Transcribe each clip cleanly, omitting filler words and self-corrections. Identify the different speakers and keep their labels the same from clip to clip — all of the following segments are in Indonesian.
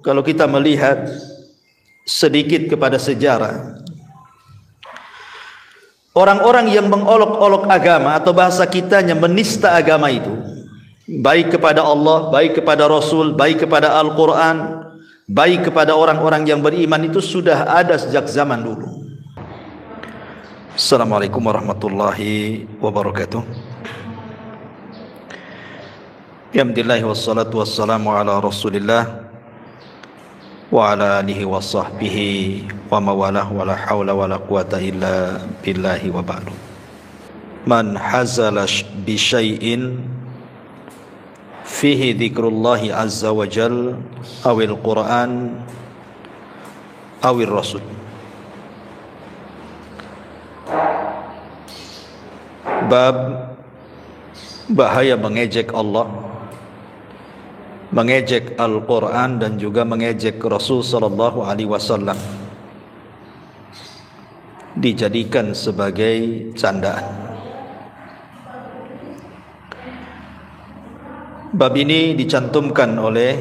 Speaker 1: kalau kita melihat sedikit kepada sejarah, orang-orang yang mengolok-olok agama atau bahasa kitanya menista agama itu, baik kepada Allah, baik kepada Rasul, baik kepada Al-Quran, baik kepada orang-orang yang beriman, itu sudah ada sejak zaman dulu. Assalamualaikum warahmatullahi wabarakatuh. Alhamdulillah wassalatu wassalamu ala Rasulillah wa ala alihi wa sahbihi wa mawalah wa la hawla wa la quwata illa billahi wa ba'du. Man hazala bi syai'in fihi dzikrullahi azza wa jal awil Qur'an awil Rasul. Bab bahaya mengejek Allah, mengejek Al-Quran dan juga mengejek Rasul sallallahu alaihi wasallam, dijadikan sebagai candaan. Bab ini dicantumkan oleh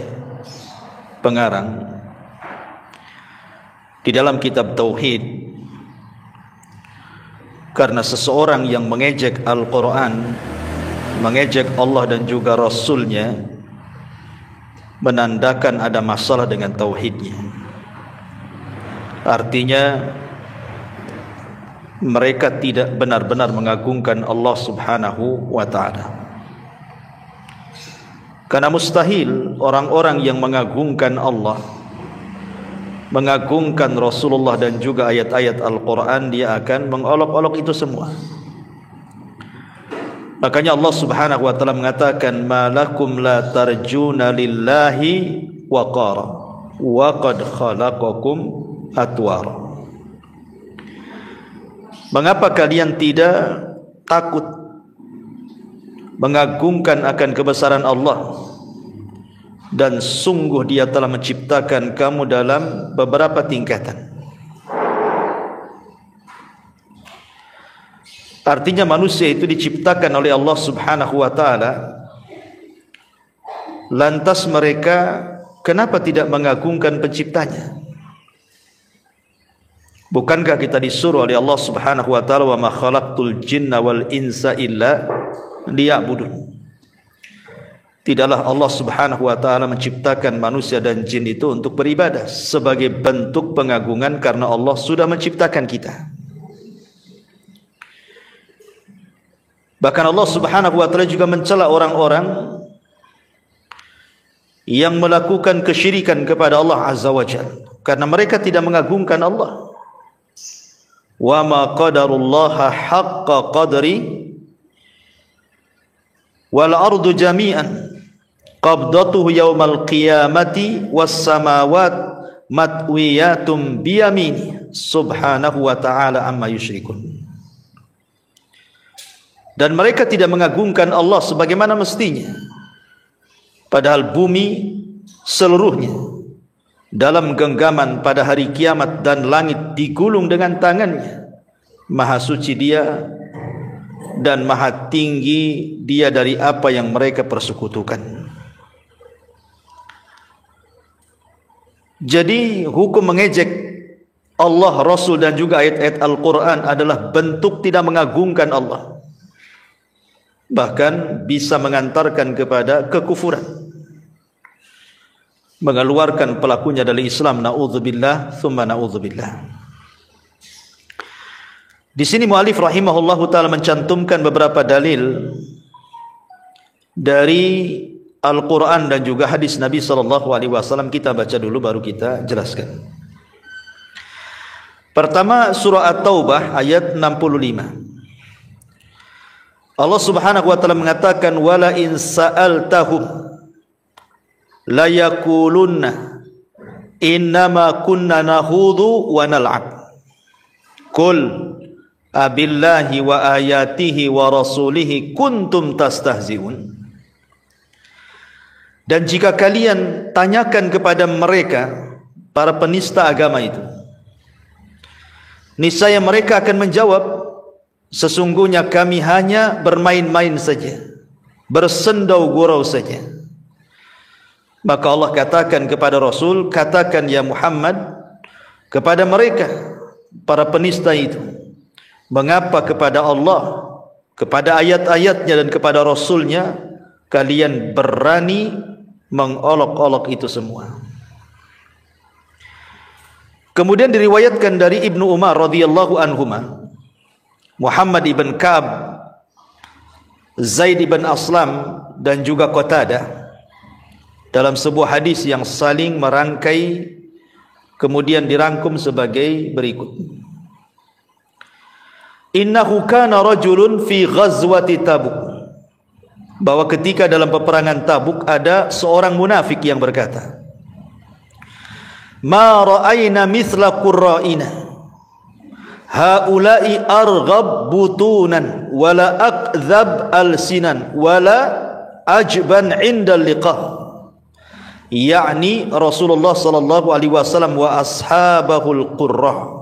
Speaker 1: pengarang di dalam kitab Tauhid, karena seseorang yang mengejek Al-Quran, mengejek Allah dan juga Rasulnya, menandakan ada masalah dengan tauhidnya. Artinya mereka tidak benar-benar mengagungkan Allah subhanahu wa ta'ala. Karena mustahil orang-orang yang mengagungkan Allah, mengagungkan Rasulullah dan juga ayat-ayat Al-Quran, dia akan mengolok-olok itu semua. Makanya Allah subhanahu wa ta'ala mengatakan, ma lakum la tarjuna lillahi waqara wa qad khalaqakum atwara. Mengapa kalian tidak takut mengagungkan akan kebesaran Allah, dan sungguh Dia telah menciptakan kamu dalam beberapa tingkatan. Artinya manusia itu diciptakan oleh Allah subhanahu wa ta'ala. Lantas mereka kenapa tidak mengagungkan penciptanya? Bukankah kita disuruh oleh Allah subhanahu wa ta'ala, wa ma khalaqtul jinna wal insa illa liya'budun. Tidaklah Allah subhanahu wa ta'ala menciptakan manusia dan jin itu untuk beribadah, sebagai bentuk pengagungan, karena Allah sudah menciptakan kita. Bahkan Allah subhanahu wa ta'ala juga mencela orang-orang yang melakukan kesyirikan kepada Allah azza wa jalla, karena mereka tidak mengagungkan Allah. Wa ma qadarullaha haqqa qadri wal ardu jami'an qabdatuhu yawmal qiyamati was samawat matwiyatum biyamini subhanahu wa ta'ala amma yusyrikun. Dan mereka tidak mengagungkan Allah sebagaimana mestinya, padahal bumi seluruhnya dalam genggaman pada hari kiamat dan langit digulung dengan tangannya. Maha suci Dia dan maha tinggi Dia dari apa yang mereka persekutukan. Jadi hukum mengejek Allah, Rasul dan juga ayat-ayat Al-Quran adalah bentuk tidak mengagungkan Allah, bahkan bisa mengantarkan kepada kekufuran, mengeluarkan pelakunya dari Islam. Na'udzubillah thumma na'udzubillah. Di sini mu'alif rahimahullahu ta'ala mencantumkan beberapa dalil dari Al-Quran dan juga hadis Nabi SAW. Kita baca dulu baru kita jelaskan. Pertama, surah At-Taubah ayat 65. Allah subhanahu wa ta'ala mengatakan, wala in sa'altahum la yakulunna innama kunna nahudu wa nal'ab qul abillahi wa ayatihi wa rasulihi kuntum tastahzi'un. Dan jika kalian tanyakan kepada mereka, para penista agama itu, niscaya mereka akan menjawab, sesungguhnya kami hanya bermain-main saja, bersendau gurau saja. Maka Allah katakan kepada Rasul, katakan ya Muhammad kepada mereka para penista itu, mengapa kepada Allah, kepada ayat-ayatnya dan kepada Rasulnya kalian berani mengolok-olok itu semua. Kemudian diriwayatkan dari Ibnu Umar radhiyallahu anhuma, Muhammad ibn Ka'ab, Zaid ibn Aslam dan juga Qatadah dalam sebuah hadis yang saling merangkai kemudian dirangkum sebagai berikut. Innahu kana rajulun fi ghazwati Tabuk, bahwa ketika dalam peperangan Tabuk ada seorang munafik yang berkata, ma ra'ayna mithla qurra'ina haula'i arghab butunan wala akdzab alsinan wala ajban 'inda liqa', yakni Rasulullah sallallahu alaihi wasallam wa ashabahul qurra'.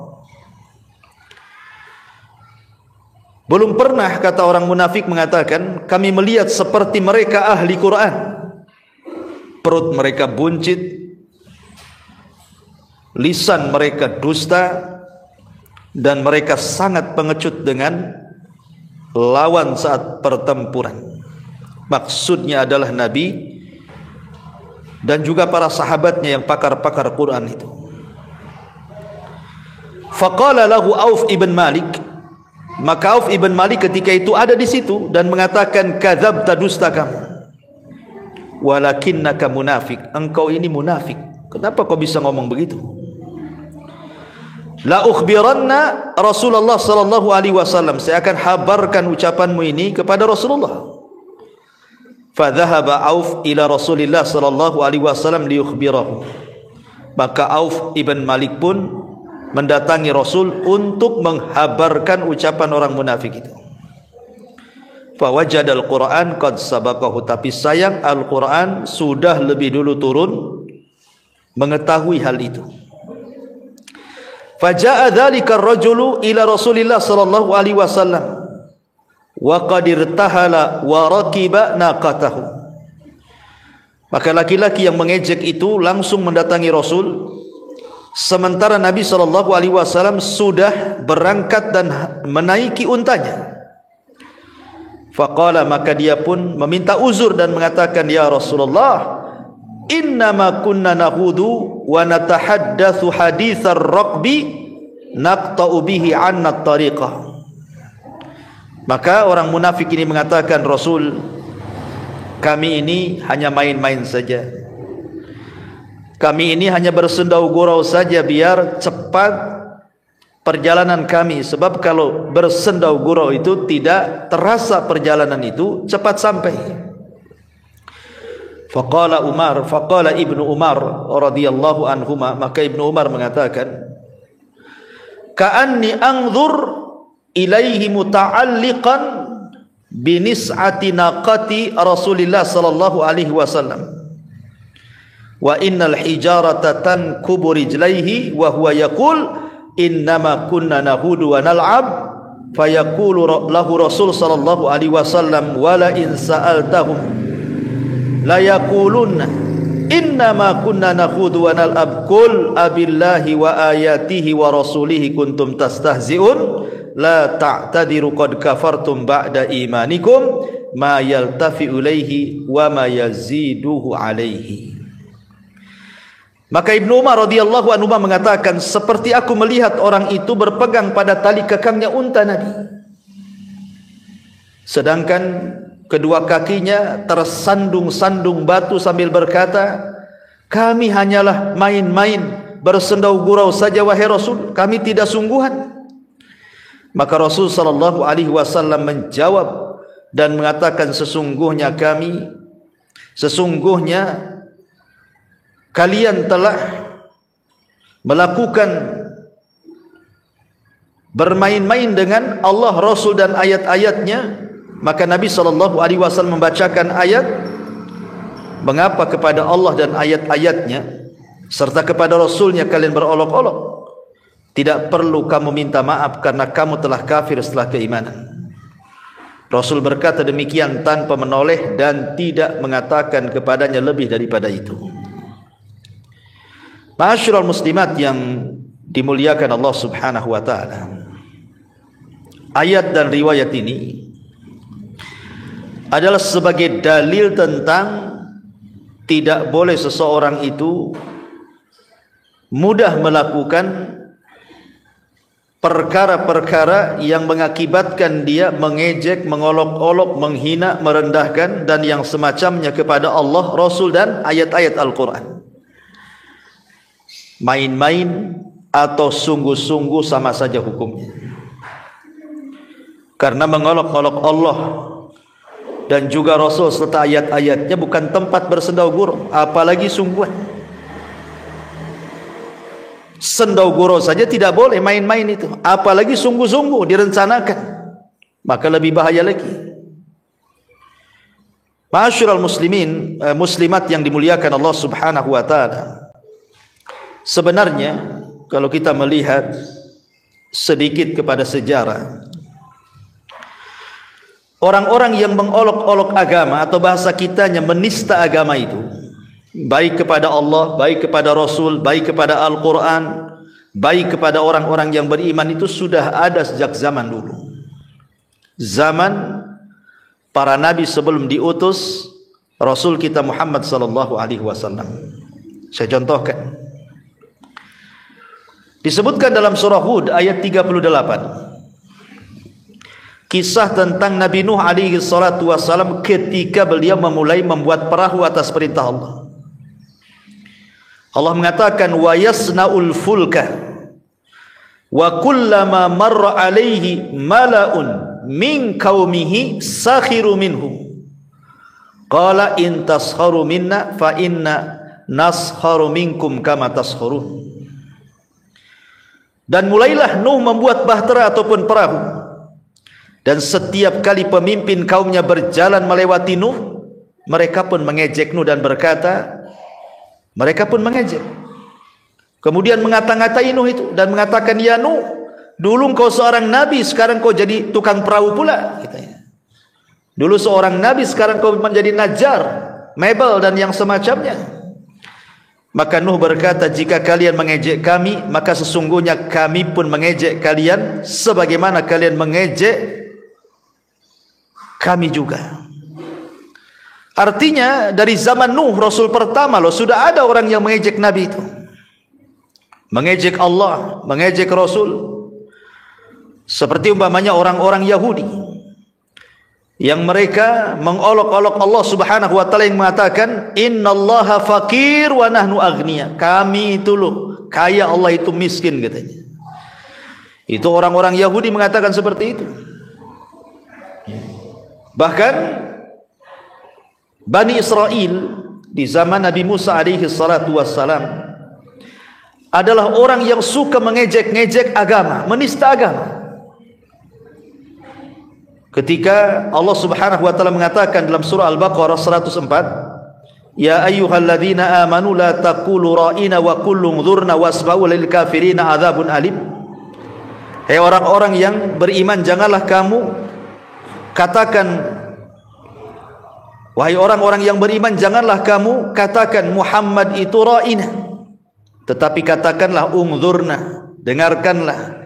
Speaker 1: Belum pernah, kata orang munafik mengatakan, kami melihat seperti mereka ahli Quran. Perut mereka buncit, lisan mereka dusta, dan mereka sangat pengecut dengan lawan saat pertempuran. Maksudnya adalah Nabi dan juga para sahabatnya yang pakar-pakar Quran itu. Faqala lahu Auf ibn Malik, maka Auf ibn Malik ketika itu ada di situ dan mengatakan, kadzabta, dusta kamu, walakinnaka munafik, engkau ini munafik. Kenapa kau bisa ngomong begitu? La ukhbiranna Rasulullah sallallahu alaihi wasallam, saya akan habarkan ucapanmu ini kepada Rasulullah. Fa dhahaba Auf ila Rasulillah sallallahu alaihi wasallam liyukhbirahu, maka Auf ibn Malik pun mendatangi Rasul untuk menghabarkan ucapan orang munafik itu. Fa wajadal Quran qad sabaqahu, tapi sayang Al-Quran sudah lebih dulu turun mengetahui hal itu. Faja'a dzalika ar-rajulu ila Rasulillah sallallahu alaihi wasallam wa qad irtahala wa raqiba naqatahu, maka laki-laki yang mengejek itu langsung mendatangi Rasul sementara Nabi sallallahu alaihi wasallam sudah berangkat dan menaiki untanya. Faqala, maka dia pun meminta uzur dan mengatakan, ya Rasulullah, innama kunna nahudu wa natahaddatsu haditsar raqbi naqta'u bihi 'anna at-tariqah. Maka orang munafik ini mengatakan, Rasul, kami ini hanya main-main saja, kami ini hanya bersendau gurau saja biar cepat perjalanan kami, sebab kalau bersendau gurau itu tidak terasa perjalanan itu cepat sampai. Faqala Ibnu Umar radhiyallahu anhuma, maka Ibnu Umar mengatakan, ka'anni anzur ilaihi muta'alliqan binis'ati naqati Rasulillah sallallahu alaihi wasallam wa innal hijarata tankubu rijlaihi wa huwa yaqul innama kunna nahudu wa nal'ab, fayaqulu lahu Rasul sallallahu alaihi wasallam wala in sa'altahum la yaqulunna innama kunna nakhudu wa nal'ab qul abillahi wa ayatihi wa rasulihi kuntum tastahzi'un la ta'tadiru qad kafartum ba'da imanikum ma yaltafi ilaihi wa ma yaziduhu alaihi. Maka Ibnu Umar radhiyallahu anhu mengatakan, seperti aku melihat orang itu berpegang pada tali kekangnya unta Nabi, sedangkan kedua kakinya tersandung-sandung batu sambil berkata, kami hanyalah main-main bersendau gurau saja wahai Rasul, kami tidak sungguhan. Maka Rasul sallallahu alaihi wasallam menjawab dan mengatakan, sesungguhnya kalian telah melakukan bermain-main dengan Allah, Rasul dan ayat-ayatnya. Maka Nabi sallallahu alaihi wasallam membacakan ayat, mengapa kepada Allah dan ayat-ayatnya serta kepada Rasulnya kalian berolok-olok? Tidak perlu kamu minta maaf karena kamu telah kafir setelah keimanan. Rasul berkata demikian tanpa menoleh dan tidak mengatakan kepadanya lebih daripada itu. Ma'asyiral muslimat yang dimuliakan Allah Subhanahu wa taala. Ayat dan riwayat ini adalah sebagai dalil tentang tidak boleh seseorang itu mudah melakukan perkara-perkara yang mengakibatkan dia mengejek, mengolok-olok, menghina, merendahkan dan yang semacamnya kepada Allah, Rasul dan ayat-ayat Al-Quran. Main-main atau sungguh-sungguh sama saja hukumnya. Karena mengolok-olok Allah dan juga Rasul serta ayat-ayatnya bukan tempat bersendau gurau, apalagi sungguhan. Sendau gurau saja tidak boleh, main-main itu, apalagi sungguh-sungguh direncanakan, maka lebih bahaya lagi. Ma'asyiral muslimin, muslimat yang dimuliakan Allah Subhanahu wa taala. Sebenarnya kalau kita melihat sedikit kepada sejarah, orang-orang yang mengolok-olok agama atau bahasa kitanya menista agama itu, baik kepada Allah, baik kepada Rasul, baik kepada Al-Quran, baik kepada orang-orang yang beriman, itu sudah ada sejak zaman dulu. Zaman para nabi sebelum diutus Rasul kita Muhammad sallallahu alaihi wasallam. Saya contohkan. Disebutkan dalam surah Hud ayat 38. Kisah tentang Nabi Nuh alaihi salatu wasallam ketika beliau memulai membuat perahu atas perintah Allah. Allah mengatakan wa yasnaul fulka wa kullama marra alaihi mala'un min qaumihi sakhiru minhu qala in taskharu minna fa inna naskharu minkum kama taskharun. Dan mulailah Nuh membuat bahtera ataupun perahu, dan setiap kali pemimpin kaumnya berjalan melewati Nuh, mereka pun mengejek Nuh dan berkata, mereka pun mengejek. Kemudian mengata-ngatai Nuh itu dan mengatakan, ya Nuh, dulu engkau seorang nabi, sekarang kau jadi tukang perahu pula. Dulu seorang nabi, sekarang kau menjadi najjar, mebel dan yang semacamnya. Maka Nuh berkata, jika kalian mengejek kami, maka sesungguhnya kami pun mengejek kalian sebagaimana kalian mengejek kami juga. Artinya dari zaman Nuh, Rasul pertama loh, sudah ada orang yang mengejek Nabi itu, mengejek Allah, mengejek Rasul. Seperti umpamanya orang-orang Yahudi yang mereka mengolok-olok Allah Subhanahu wa taala yang mengatakan innallaha fakir wa nahnu aghnia. Kami itu loh kaya, Allah itu miskin katanya. Itu orang-orang Yahudi mengatakan seperti itu. Bahkan Bani Israel di zaman Nabi Musa alaihi salatu wassalam adalah orang yang suka mengejek-ngejek agama, menista agama. Ketika Allah Subhanahu wa taala mengatakan dalam surah Al-Baqarah 104, ya ayyuhalladzina amanu la taqulu ra'ina wa qulu unzurna wasma'u lil kafirina adzabun alim. Hai orang-orang yang beriman, janganlah kamu katakan, wahai orang-orang yang beriman, janganlah kamu katakan Muhammad itu ra'ina, tetapi katakanlah unzurna, dengarkanlah,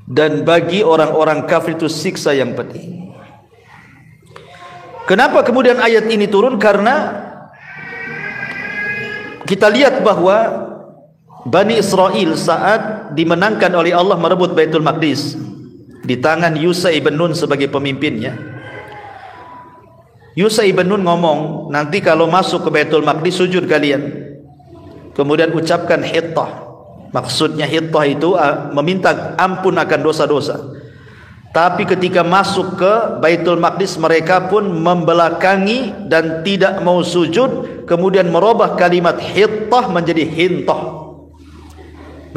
Speaker 1: dan bagi orang-orang kafir itu siksa yang pedih. Kenapa kemudian ayat ini turun? Karena kita lihat bahwa Bani Israel saat dimenangkan oleh Allah merebut Baitul Maqdis di tangan Yusha ibn Nun sebagai pemimpinnya, Yusha ibn Nun ngomong, nanti kalau masuk ke Baitul Maqdis sujud kalian, kemudian ucapkan hittah. Maksudnya hittah itu meminta ampun akan dosa-dosa. Tapi ketika masuk ke Baitul Maqdis, mereka pun membelakangi dan tidak mau sujud, kemudian merubah kalimat hittah menjadi hintah.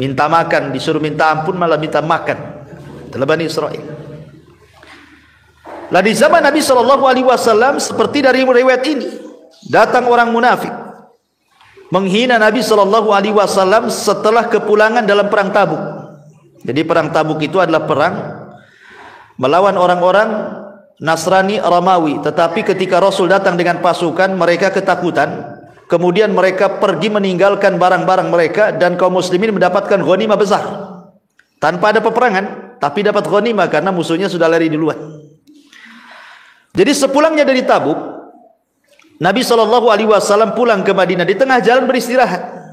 Speaker 1: Minta makan, disuruh minta ampun malah minta makan. Itulah Bani Israel. Lah di zaman Nabi SAW, seperti dari riwayat ini, datang orang munafik menghina Nabi SAW setelah kepulangan dalam perang Tabuk. Jadi perang Tabuk itu adalah perang melawan orang-orang Nasrani Romawi. Tetapi ketika Rasul datang dengan pasukan, mereka ketakutan kemudian mereka pergi meninggalkan barang-barang mereka, dan kaum muslimin mendapatkan ghanimah besar tanpa ada peperangan, tapi dapat ghanimah karena musuhnya sudah lari duluan. Jadi sepulangnya dari Tabuk, Nabi SAW pulang ke Madinah, di tengah jalan beristirahat.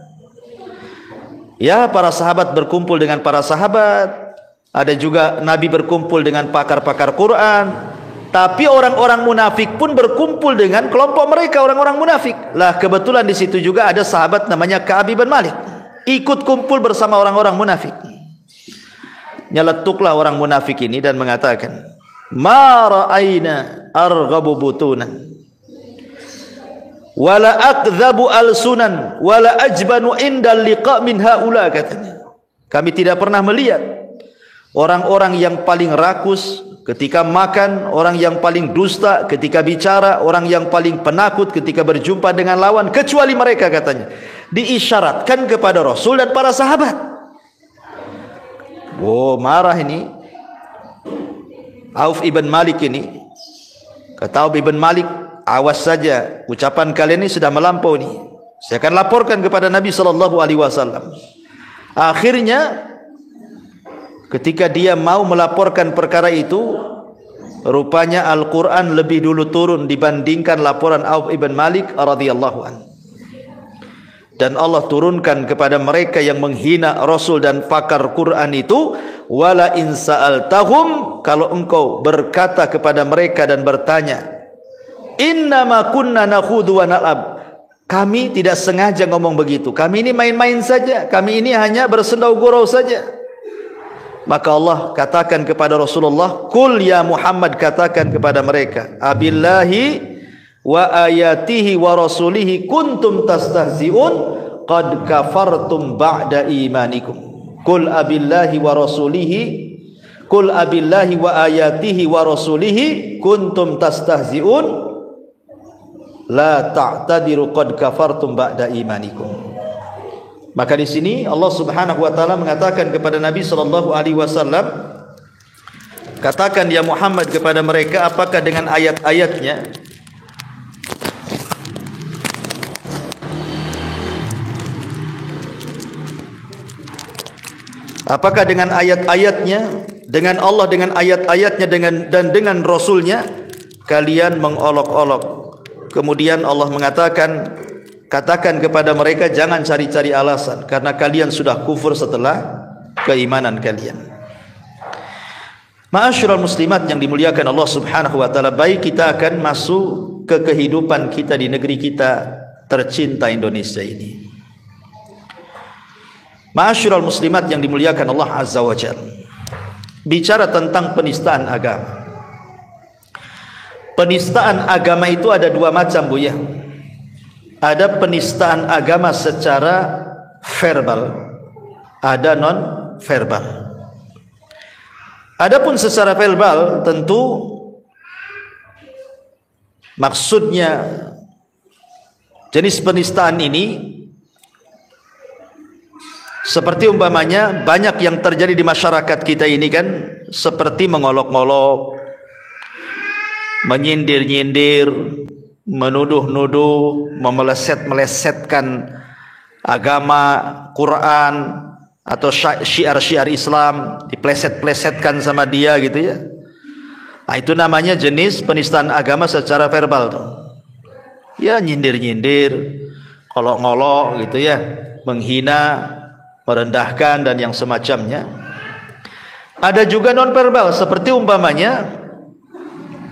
Speaker 1: Ya, para sahabat berkumpul dengan para sahabat, ada juga Nabi berkumpul dengan pakar-pakar Quran. Tapi orang-orang munafik pun berkumpul dengan kelompok mereka, orang-orang munafik. Lah kebetulan di situ juga ada sahabat namanya Ka'ab bin Malik, ikut kumpul bersama orang-orang munafik. Nyeletuklah orang munafik ini dan mengatakan, "Ma ra'aina arghabu butunan wala akdzabu alsunan wala ajbanu indal liqa min haula," katanya. Kami tidak pernah melihat orang-orang yang paling rakus ketika makan, orang yang paling dusta ketika bicara, orang yang paling penakut ketika berjumpa dengan lawan, kecuali mereka, katanya. Diisyaratkan kepada Rasul dan para sahabat. Oh, marah ini Auf ibn Malik ini. Kata Auf ibn Malik, awas saja, ucapan kalian ini sudah melampau nih. Saya akan laporkan kepada Nabi SAW. Akhirnya ketika dia mau melaporkan perkara itu, rupanya Al-Quran lebih dulu turun dibandingkan laporan Auf ibn Malik radhiyallahu anhu. Dan Allah turunkan kepada mereka yang menghina Rasul dan pakar Quran itu, wala in sa'altahum, kalau engkau berkata kepada mereka dan bertanya, innama kunna nakhudu wa nal'ab, kami tidak sengaja ngomong begitu, kami ini main-main saja, kami ini hanya bersendau gurau saja. Maka Allah katakan kepada Rasulullah, "Qul ya Muhammad," katakan kepada mereka, "Abillahi wa ayatihi wa rasulihi kuntum tastahzi'un qad kafartum ba'da imanikum." Qul abillahi wa rasulihi, qul abillahi wa ayatihi wa rasulihi kuntum tastahzi'un la ta'tadiru qad kafartum ba'da imanikum. Maka di sini Allah Subhanahu wa taala mengatakan kepada Nabi sallallahu alaihi wasallam, katakan ya Muhammad kepada mereka, apakah dengan ayat-ayatnya dengan ayat-ayatnya, dengan Allah, dengan ayat-ayatnya, dengan Rasulnya kalian mengolok-olok. Kemudian Allah mengatakan, katakan kepada mereka, jangan cari-cari alasan, karena kalian sudah kufur setelah keimanan kalian. Ma'asyiral muslimat yang dimuliakan Allah Subhanahu wa taala, baik kita akan masuk ke kehidupan kita di negeri kita tercinta Indonesia ini. Ma'asyiral muslimat yang dimuliakan Allah Azza wa Jalla, bicara tentang penistaan agama. Penistaan agama itu ada dua macam, Bu ya. Ada penistaan agama secara verbal, ada non verbal. Adapun secara verbal tentu maksudnya jenis penistaan ini seperti umpamanya banyak yang terjadi di masyarakat kita ini kan, seperti mengolok-olok, menyindir-nyindir, menuduh-nuduh, memeleset-melesetkan agama, Quran atau syiar-syiar Islam, dipleset-plesetkan sama dia gitu ya. Nah, itu namanya jenis penistaan agama secara verbal tuh. Ya, nyindir-nyindir, ngolok-ngolok gitu ya, menghina, merendahkan dan yang semacamnya. Ada juga non verbal, seperti umpamanya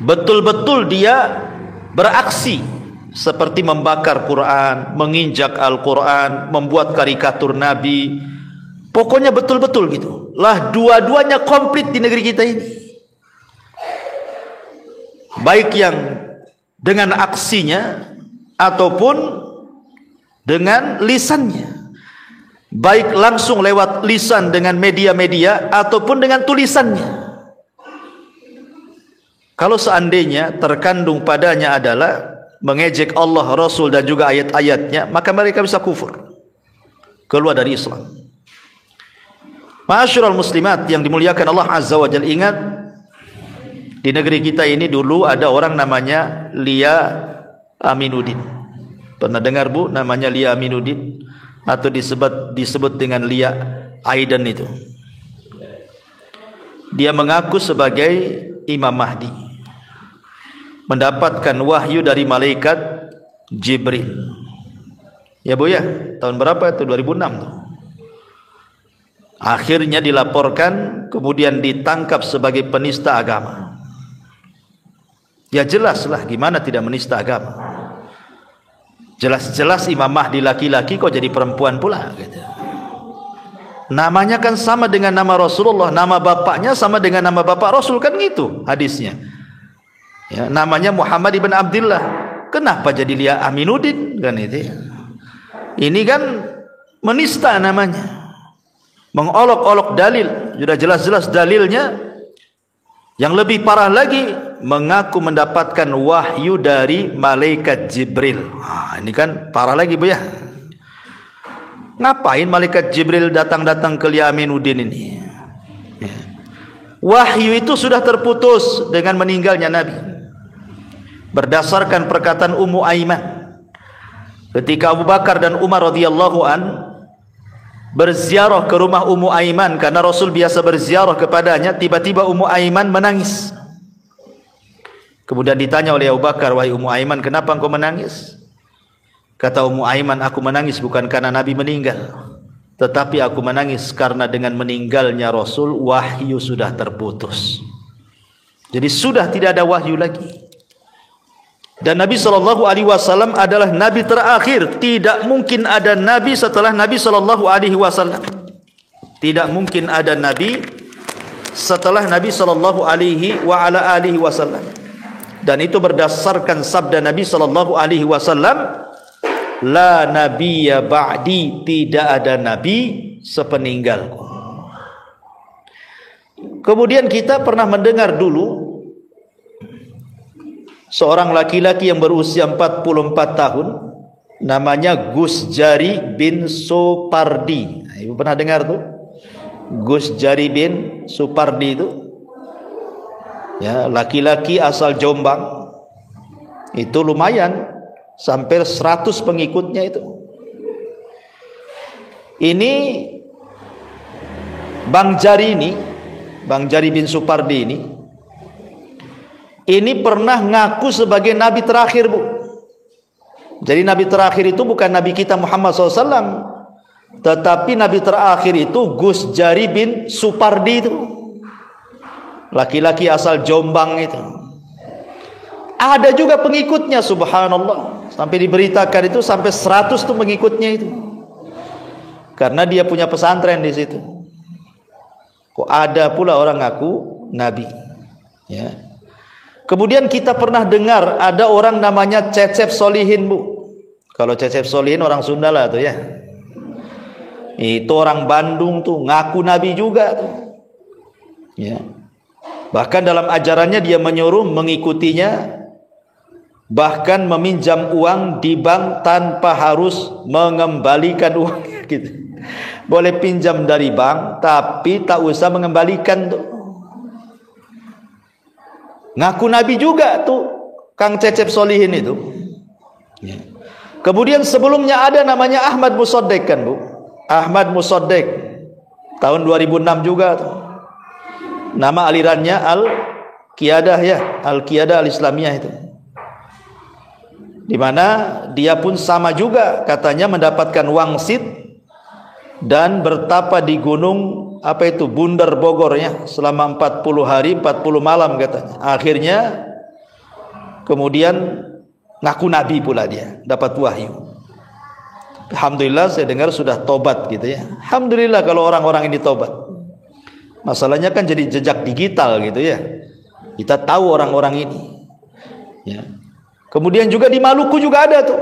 Speaker 1: betul-betul dia beraksi seperti membakar Quran, menginjak Al-Quran, membuat karikatur Nabi. Pokoknya betul-betul gitu. Lah dua-duanya komplit di negeri kita ini. Baik yang dengan aksinya ataupun dengan lisannya. Baik langsung lewat lisan dengan media-media ataupun dengan tulisannya. Kalau seandainya terkandung padanya adalah mengejek Allah, Rasul dan juga ayat-ayatnya, maka mereka bisa kufur, keluar dari Islam. Ma'asyiral muslimat yang dimuliakan Allah Azza wa Jalla, ingat di negeri kita ini dulu ada orang namanya Lia Aminuddin. Pernah dengar Bu namanya Lia Aminuddin atau disebut dengan Lia Aiden itu. Dia mengaku sebagai Imam Mahdi, mendapatkan wahyu dari malaikat Jibril. Ya Bu ya, tahun berapa itu? 2006 tuh. Akhirnya dilaporkan, kemudian ditangkap sebagai penista agama. Ya jelaslah, gimana tidak menista agama. Jelas-jelas Imam Mahdi laki-laki kok jadi perempuan pula gitu. Namanya kan sama dengan nama Rasulullah, nama bapaknya sama dengan nama bapak Rasul, kan gitu hadisnya. Ya, namanya Muhammad ibn Abdullah, kenapa jadi Lia Aminuddin kan itu? Ini kan menista namanya, mengolok-olok dalil, sudah jelas-jelas dalilnya. Yang lebih parah lagi, mengaku mendapatkan wahyu dari malaikat Jibril. Ini kan parah lagi Bu ya. Ngapain malaikat Jibril datang-datang ke Lia Aminuddin ini? Ya. Wahyu itu sudah terputus dengan meninggalnya Nabi. Berdasarkan perkataan Ummu Aiman, ketika Abu Bakar dan Umar radhiyallahu an berziarah ke rumah Ummu Aiman, karena Rasul biasa berziarah kepadanya, tiba-tiba Ummu Aiman menangis. Kemudian ditanya oleh Abu Bakar, "Wahai Ummu Aiman, kenapa engkau menangis?" Kata Ummu Aiman, "Aku menangis bukan karena Nabi meninggal, tetapi aku menangis karena dengan meninggalnya Rasul, wahyu sudah terputus." Jadi sudah tidak ada wahyu lagi. Dan Nabi SAW adalah Nabi terakhir. Tidak mungkin ada Nabi setelah Nabi SAW. Tidak mungkin ada Nabi setelah Nabi SAW. Dan itu berdasarkan sabda Nabi SAW, "La nabiyya ba'di," tidak ada Nabi sepeninggalku. Kemudian kita pernah mendengar dulu seorang laki-laki yang berusia 44 tahun, namanya Gus Jari bin Supardi. Ibu pernah dengar tuh? Gus Jari bin Supardi itu, ya, laki-laki asal Jombang. Itu lumayan, sampai 100 pengikutnya itu. Ini Bang Jari bin Supardi ini pernah ngaku sebagai Nabi terakhir Bu. Jadi Nabi terakhir itu bukan Nabi kita Muhammad SAW, tetapi Nabi terakhir itu Gus Jari bin Supardi itu, laki-laki asal Jombang itu. Ada juga pengikutnya, subhanallah, sampai diberitakan itu sampai 100 tuh pengikutnya itu, karena dia punya pesantren di situ. Kok ada pula orang ngaku Nabi, ya. Kemudian kita pernah dengar ada orang namanya Cecep Solihin Bu. Kalau Cecep Solihin orang Sunda lah tuh ya. Itu orang Bandung tuh, ngaku Nabi juga tuh, ya. Bahkan dalam ajarannya dia menyuruh mengikutinya, bahkan meminjam uang di bank tanpa harus mengembalikan uangnya gitu. Boleh pinjam dari bank tapi tak usah mengembalikan tuh. Ngaku Nabi juga tuh Kang Cecep Solihin itu, ya. Kemudian sebelumnya ada namanya Ahmad Musaddiq kan Bu. Ahmad Musaddiq tahun 2006 juga tuh. Nama alirannya Al-Qiyadah ya, Al-Qiyadah Al-Islamiyah itu. Di mana dia pun sama juga katanya mendapatkan wangsit dan bertapa di gunung apa itu Bundar Bogor ya selama 40 hari 40 malam katanya. Akhirnya kemudian ngaku Nabi pula, dia dapat wahyu. Alhamdulillah saya dengar sudah tobat gitu ya. Alhamdulillah kalau orang-orang ini tobat. Masalahnya kan jadi jejak digital gitu ya. Kita tahu orang-orang ini, ya. Kemudian juga di Maluku juga ada tuh.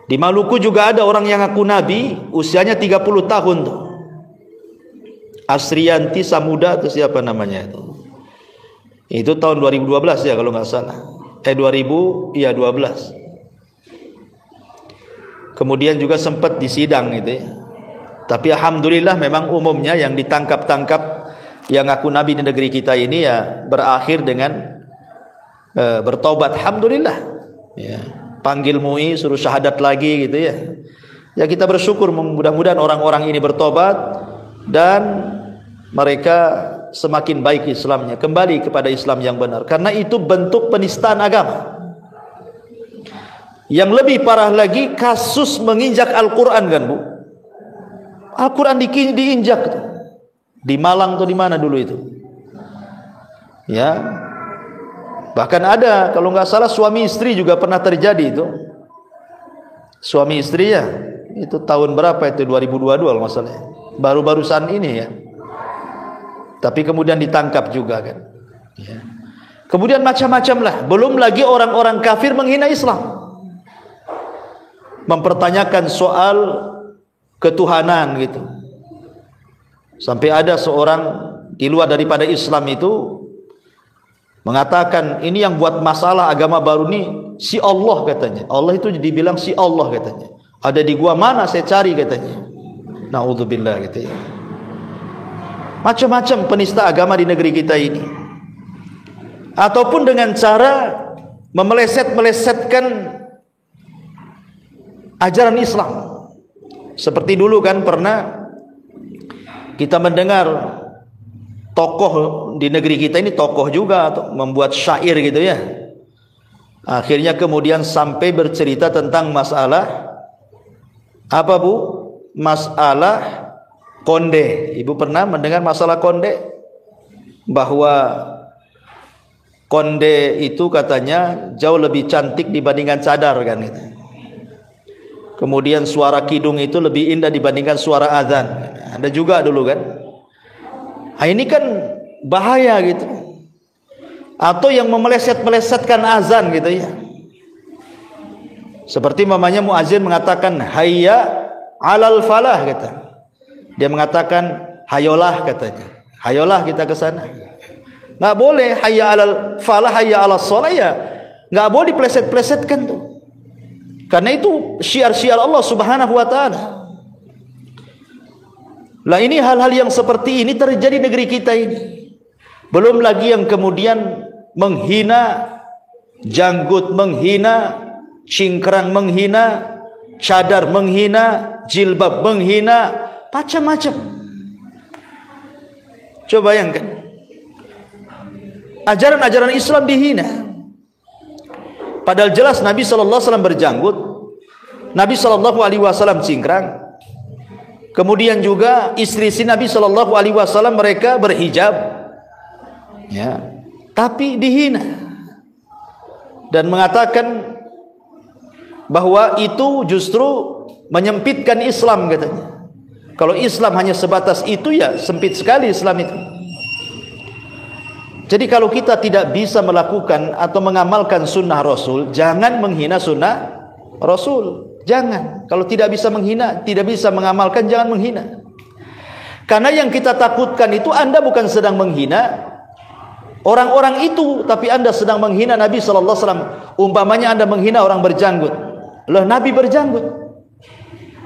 Speaker 1: Di Maluku juga ada orang yang ngaku Nabi, usianya 30 tahun tuh. Asrianti Samuda atau siapa namanya itu. Itu tahun 2012 ya kalau nggak salah. 2012. Kemudian juga sempat disidang gitu ya. Tapi alhamdulillah memang umumnya yang ditangkap-tangkap yang ngaku Nabi di negeri kita ini ya berakhir dengan bertobat, alhamdulillah. Ya. panggil MUI suruh syahadat lagi gitu ya. Ya kita bersyukur, mudah-mudahan orang-orang ini bertobat dan mereka semakin baik Islamnya, kembali kepada Islam yang benar. Karena itu bentuk penistaan agama. Yang lebih parah lagi kasus menginjak Al-Quran kan Bu. Al-Quran diinjak tuh. Di Malang tuh di mana dulu itu? Ya. Bahkan ada kalau nggak salah suami istri juga pernah terjadi itu. Suami istri ya. Itu tahun berapa itu? 2022 kalau masalahnya. Baru-barusan ini ya. Tapi kemudian ditangkap juga kan. Ya. Kemudian macam-macam lah. Belum lagi orang-orang kafir menghina Islam, mempertanyakan soal ketuhanan gitu. Sampai ada seorang di luar daripada Islam itu mengatakan ini yang buat masalah agama baru ini si Allah katanya. Allah itu dibilang si Allah katanya. Ada di gua mana saya cari katanya. Naudzubillah gitu ya. Macam-macam penista agama di negeri kita ini. Ataupun dengan cara memeleset-melesetkan ajaran Islam. Seperti dulu kan pernah kita mendengar tokoh di negeri kita ini, tokoh juga membuat syair gitu ya. Akhirnya kemudian sampai bercerita tentang masalah apa Bu? Masalah konde. Ibu pernah mendengar masalah konde? Bahwa konde itu katanya jauh lebih cantik dibandingkan cadar kan gitu. Kemudian suara kidung itu lebih indah dibandingkan suara azan. Ada juga dulu kan. Nah, ini kan bahaya gitu. Atau yang memeleset-melesetkan azan gitu ya. Seperti mamanya muazin mengatakan hayya alal falah kata. Dia mengatakan hayolah katanya. Hayolah kita ke sana. Enggak boleh hayya alal falah hayya alas shalah ya. Enggak boleh dipeleset-pelesetkan tuh. Karena itu syiar-syiar Allah Subhanahu wa taala. Lah ini hal-hal yang seperti ini terjadi di negeri kita ini. Belum lagi yang kemudian menghina janggut, menghina cingkrang, menghina cadar, menghina jilbab, menghina macam-macam. Coba bayangkan. Ajaran-ajaran Islam dihina. Padahal jelas Nabi SAW berjanggut, Nabi SAW cingkrang. Kemudian juga istri-istri Nabi SAW mereka berhijab, ya. Tapi dihina dan mengatakan bahwa itu justru menyempitkan Islam katanya. Kalau Islam hanya sebatas itu ya sempit sekali Islam itu. Jadi kalau kita tidak bisa melakukan atau mengamalkan sunnah Rasul, jangan menghina sunnah Rasul. Jangan. Kalau tidak bisa menghina, tidak bisa mengamalkan, jangan menghina. Karena yang kita takutkan itu Anda bukan sedang menghina orang-orang itu, tapi Anda sedang menghina Nabi SAW. Umpamanya Anda menghina orang berjanggut. Loh, Nabi berjanggut.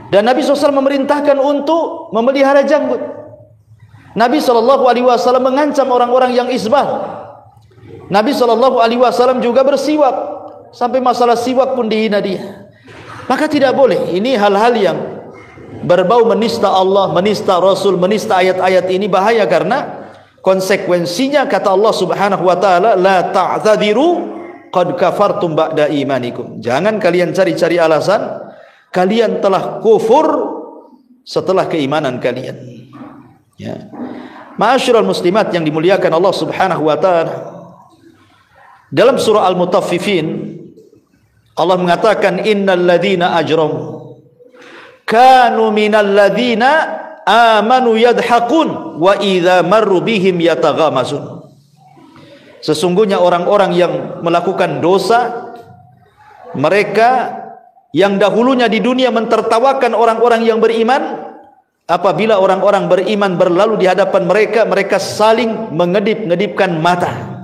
Speaker 1: Dan Nabi SAW memerintahkan untuk memelihara janggut. Nabi SAW mengancam orang-orang yang isbal. Nabi SAW juga bersiwak. Sampai masalah siwak pun dihina dia. Maka tidak boleh. Ini hal-hal yang berbau menista Allah, menista Rasul, menista ayat-ayat ini bahaya. Karena konsekuensinya kata Allah Subhanahu wa taala, la ta'tadiru qad kafartum ba'da imanikum. Jangan kalian cari-cari alasan, kalian telah kufur setelah keimanan kalian. Ya. Ma'asyiral muslimat yang dimuliakan Allah Subhanahu wa taala. Dalam surah Al-Mutaffifin Allah mengatakan innal ladzina ajramu kanu minal ladzina amanu yadhakun wa idza marru bihim yataghamazun. Sesungguhnya orang-orang yang melakukan dosa, mereka yang dahulunya di dunia mentertawakan orang-orang yang beriman, apabila orang-orang beriman berlalu di hadapan mereka, mereka saling mengedip-ngedipkan mata.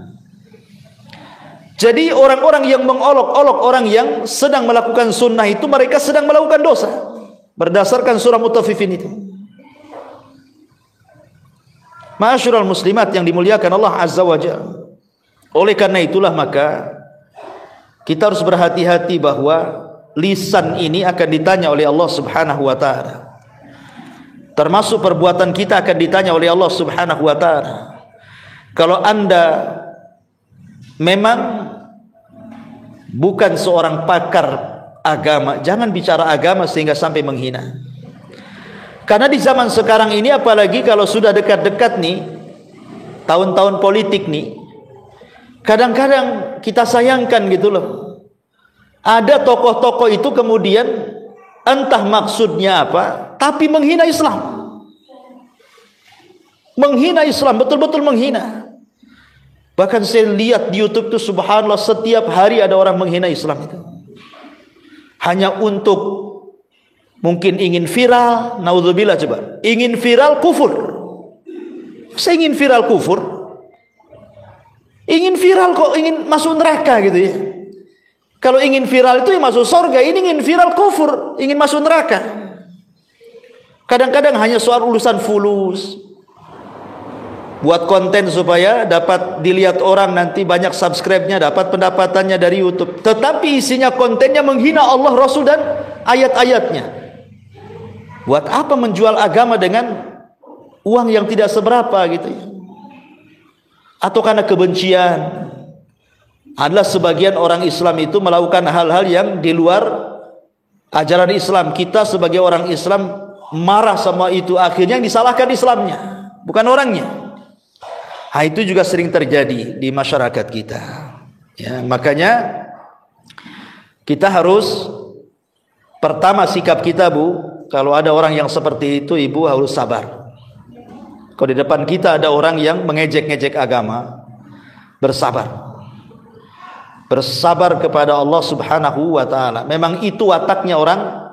Speaker 1: Jadi orang-orang yang mengolok-olok orang yang sedang melakukan sunnah itu, mereka sedang melakukan dosa. Berdasarkan surah Mutaffifin itu. Ma'asyiral muslimat yang dimuliakan Allah Azza wa Jalla. Oleh karena itulah maka kita harus berhati-hati bahwa lisan ini akan ditanya oleh Allah Subhanahu wa taala. Termasuk perbuatan kita akan ditanya oleh Allah Subhanahu wa taala. Kalau Anda memang bukan seorang pakar agama, jangan bicara agama sehingga sampai menghina. Karena di zaman sekarang ini, apalagi kalau sudah dekat-dekat nih tahun-tahun politik nih, kadang-kadang kita sayangkan gitu loh. Ada tokoh-tokoh itu kemudian entah maksudnya apa, tapi menghina Islam. Menghina Islam, betul-betul menghina. Bahkan saya lihat di YouTube itu, subhanallah, setiap hari ada orang menghina Islam itu. Hanya untuk mungkin ingin viral, naudzubillah coba. Ingin viral kufur. Saya ingin viral kufur. Ingin viral kok ingin masuk neraka gitu ya. Kalau ingin viral itu ya masuk surga, ini ingin viral kufur, ingin masuk neraka. Kadang-kadang hanya soal urusan fulus, buat konten supaya dapat dilihat orang, nanti banyak subscribe-nya, dapat pendapatannya dari YouTube. Tetapi isinya, kontennya menghina Allah, Rasul dan ayat-ayatnya. Buat apa menjual agama dengan uang yang tidak seberapa gitu ya? Atau karena kebencian. Adalah sebagian orang Islam itu melakukan hal-hal yang di luar ajaran Islam. Kita sebagai orang Islam marah sama itu, akhirnya yang disalahkan Islamnya, bukan orangnya. Nah, itu juga sering terjadi di masyarakat kita ya. Makanya kita harus, pertama sikap kita Bu, kalau ada orang yang seperti itu, Ibu harus sabar. Kalau di depan kita ada orang yang mengejek-ngejek agama, bersabar. Bersabar kepada Allah Subhanahu wa taala. Memang itu wataknya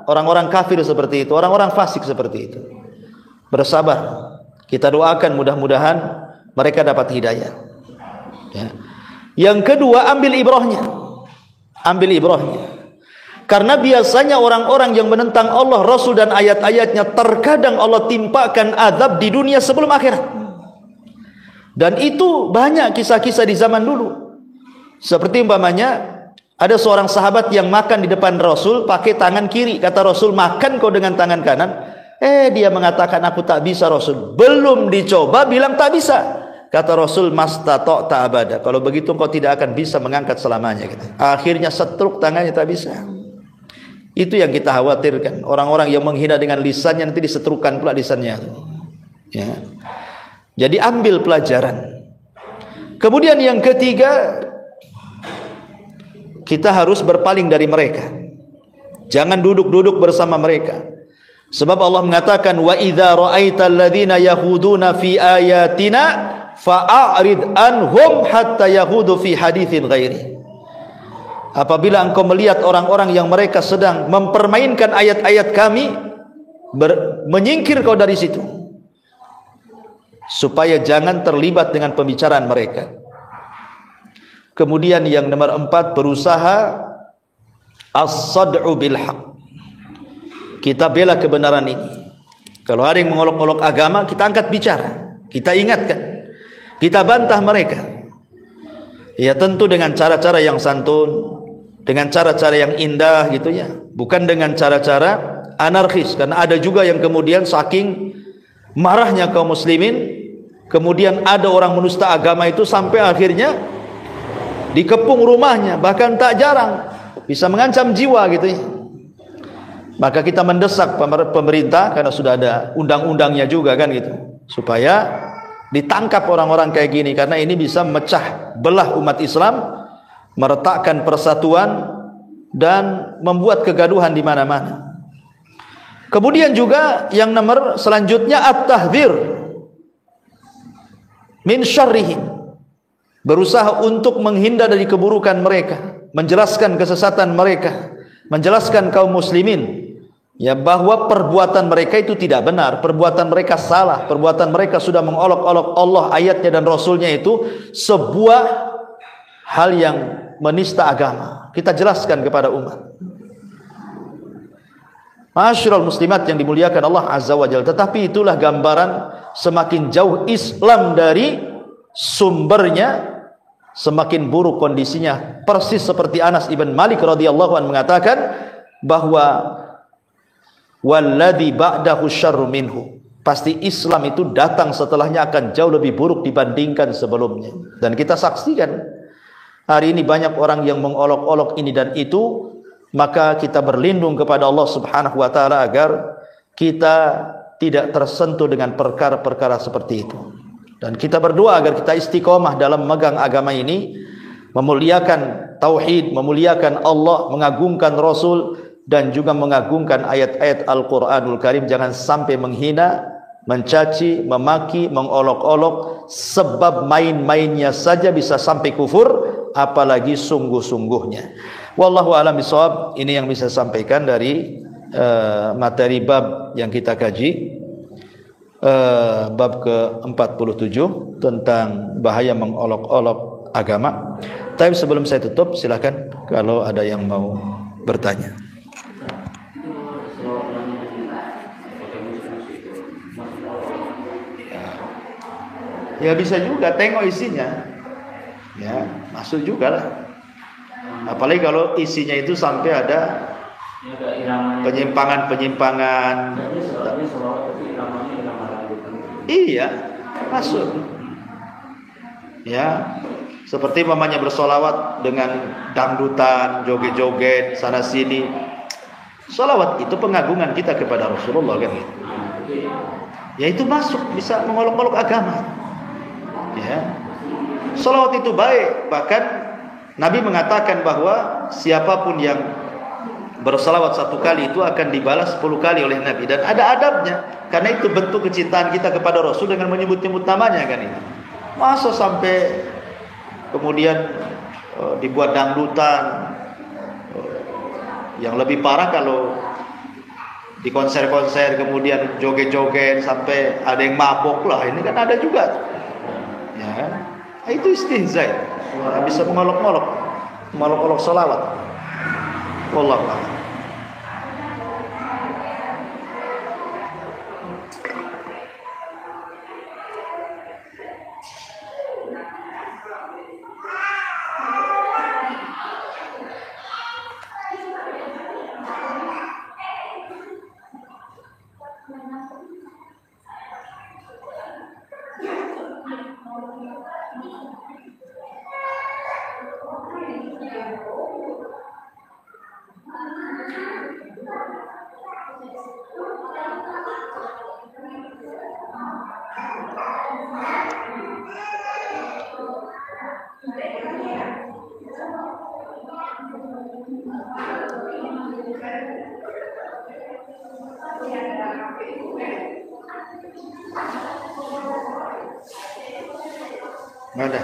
Speaker 1: orang-orang kafir seperti itu, orang-orang fasik seperti itu. Bersabar. Kita doakan mudah-mudahan mereka dapat hidayah. Ya. Yang kedua, ambil ibrahnya. Ambil ibrahnya. Karena biasanya orang-orang yang menentang Allah, Rasul dan ayat-ayatnya, terkadang Allah timpakan azab di dunia sebelum akhirat. Dan itu banyak kisah-kisah di zaman dulu. Seperti umpamanya ada seorang sahabat yang makan di depan Rasul pakai tangan kiri. Kata Rasul, makan kau dengan tangan kanan. Dia mengatakan, aku tak bisa Rasul. Belum dicoba bilang tak bisa. Kata Rasul, mastato' tak abada. Kalau begitu kau tidak akan bisa mengangkat selamanya gitu. Akhirnya setruk tangannya, tak bisa. Itu yang kita khawatirkan. Orang-orang yang menghina dengan lisannya nanti disetrukan pula lisannya ya. Jadi ambil pelajaran. Kemudian yang ketiga, kita harus berpaling dari mereka. Jangan duduk-duduk bersama mereka. Sebab Allah mengatakan, wa idza ra'aital ladzina yahuduna fi ayatina fa'arid anhum hatta yahudu fi haditsin ghairi. Apabila engkau melihat orang-orang yang mereka sedang mempermainkan ayat-ayat kami, menyingkir kau dari situ, supaya jangan terlibat dengan pembicaraan mereka. Kemudian yang nomor 4, berusaha as-sad'u bil haq. Kita bela kebenaran ini. Kalau ada yang mengolok-olok agama, kita angkat bicara, kita ingatkan, kita bantah mereka. Ya tentu dengan cara-cara yang santun, dengan cara-cara yang indah gitu ya, bukan dengan cara-cara anarkis. Karena ada juga yang kemudian saking marahnya kaum muslimin, kemudian ada orang menusta agama itu sampai akhirnya dikepung rumahnya, bahkan tak jarang bisa mengancam jiwa gitu ya. Maka kita mendesak pemerintah, karena sudah ada undang-undangnya juga kan gitu, supaya ditangkap orang-orang kayak gini, karena ini bisa memecah belah umat Islam, meretakkan persatuan dan membuat kegaduhan di mana-mana. Kemudian juga yang nomor selanjutnya, at-tahdzir min syarrihim. Berusaha untuk menghindar dari keburukan mereka, menjelaskan kesesatan mereka, menjelaskan kaum muslimin ya bahwa perbuatan mereka itu tidak benar, perbuatan mereka salah, perbuatan mereka sudah mengolok-olok Allah, ayatnya dan Rasulnya, itu sebuah hal yang menista agama. Kita jelaskan kepada umat. Ma'asyiral muslimat yang dimuliakan Allah Azza wa Jalla. Tetapi itulah gambaran semakin jauh Islam dari sumbernya, semakin buruk kondisinya. Persis seperti Anas ibn Malik radhiyallahu anhu mengatakan bahwa walladzi ba'dahu syarru minhu, pasti Islam itu datang setelahnya akan jauh lebih buruk dibandingkan sebelumnya. Dan kita saksikan hari ini banyak orang yang mengolok-olok ini dan itu, maka kita berlindung kepada Allah Subhanahu wa taala agar kita tidak tersentuh dengan perkara-perkara seperti itu. Dan kita berdoa agar kita istiqomah dalam memegang agama ini, memuliakan tauhid, memuliakan Allah, mengagungkan Rasul, dan juga mengagungkan ayat-ayat Al-Quranul Karim. Jangan sampai menghina, mencaci, memaki, mengolok-olok, sebab main-mainnya saja bisa sampai kufur, apalagi sungguh-sungguhnya. Wallahu a'lam bishawab. Ini yang bisa sampaikan dari materi bab yang kita kaji, bab ke-47 tentang bahaya mengolok-olok agama. Tapi sebelum saya tutup, silakan kalau ada yang mau bertanya. Ya bisa juga, tengok isinya. Ya, masuk juga lah. Apalagi kalau isinya itu sampai ada penyimpangan-penyimpangan. Iya, masuk. Ya, seperti mamanya bersolawat dengan dangdutan, joget-joget sana sini. Solawat itu pengagungan kita kepada Rasulullah kan? Ya itu masuk, bisa mengolok-olok agama. Ya, solawat itu baik. Bahkan Nabi mengatakan bahwa siapapun yang bersalawat 1 kali itu akan dibalas 10 kali oleh Nabi. Dan ada adabnya, karena itu bentuk kecintaan kita kepada Rasul dengan menyebut-nyebut namanya kan ini. Masa sampai kemudian dibuat dangdutan. Yang lebih parah kalau di konser-konser kemudian joget-joget sampai ada yang mabok lah. Ini kan ada juga. Ya, itu istihza. Bisa mengolok-olok salawat. Wallahu a'lam. Mana?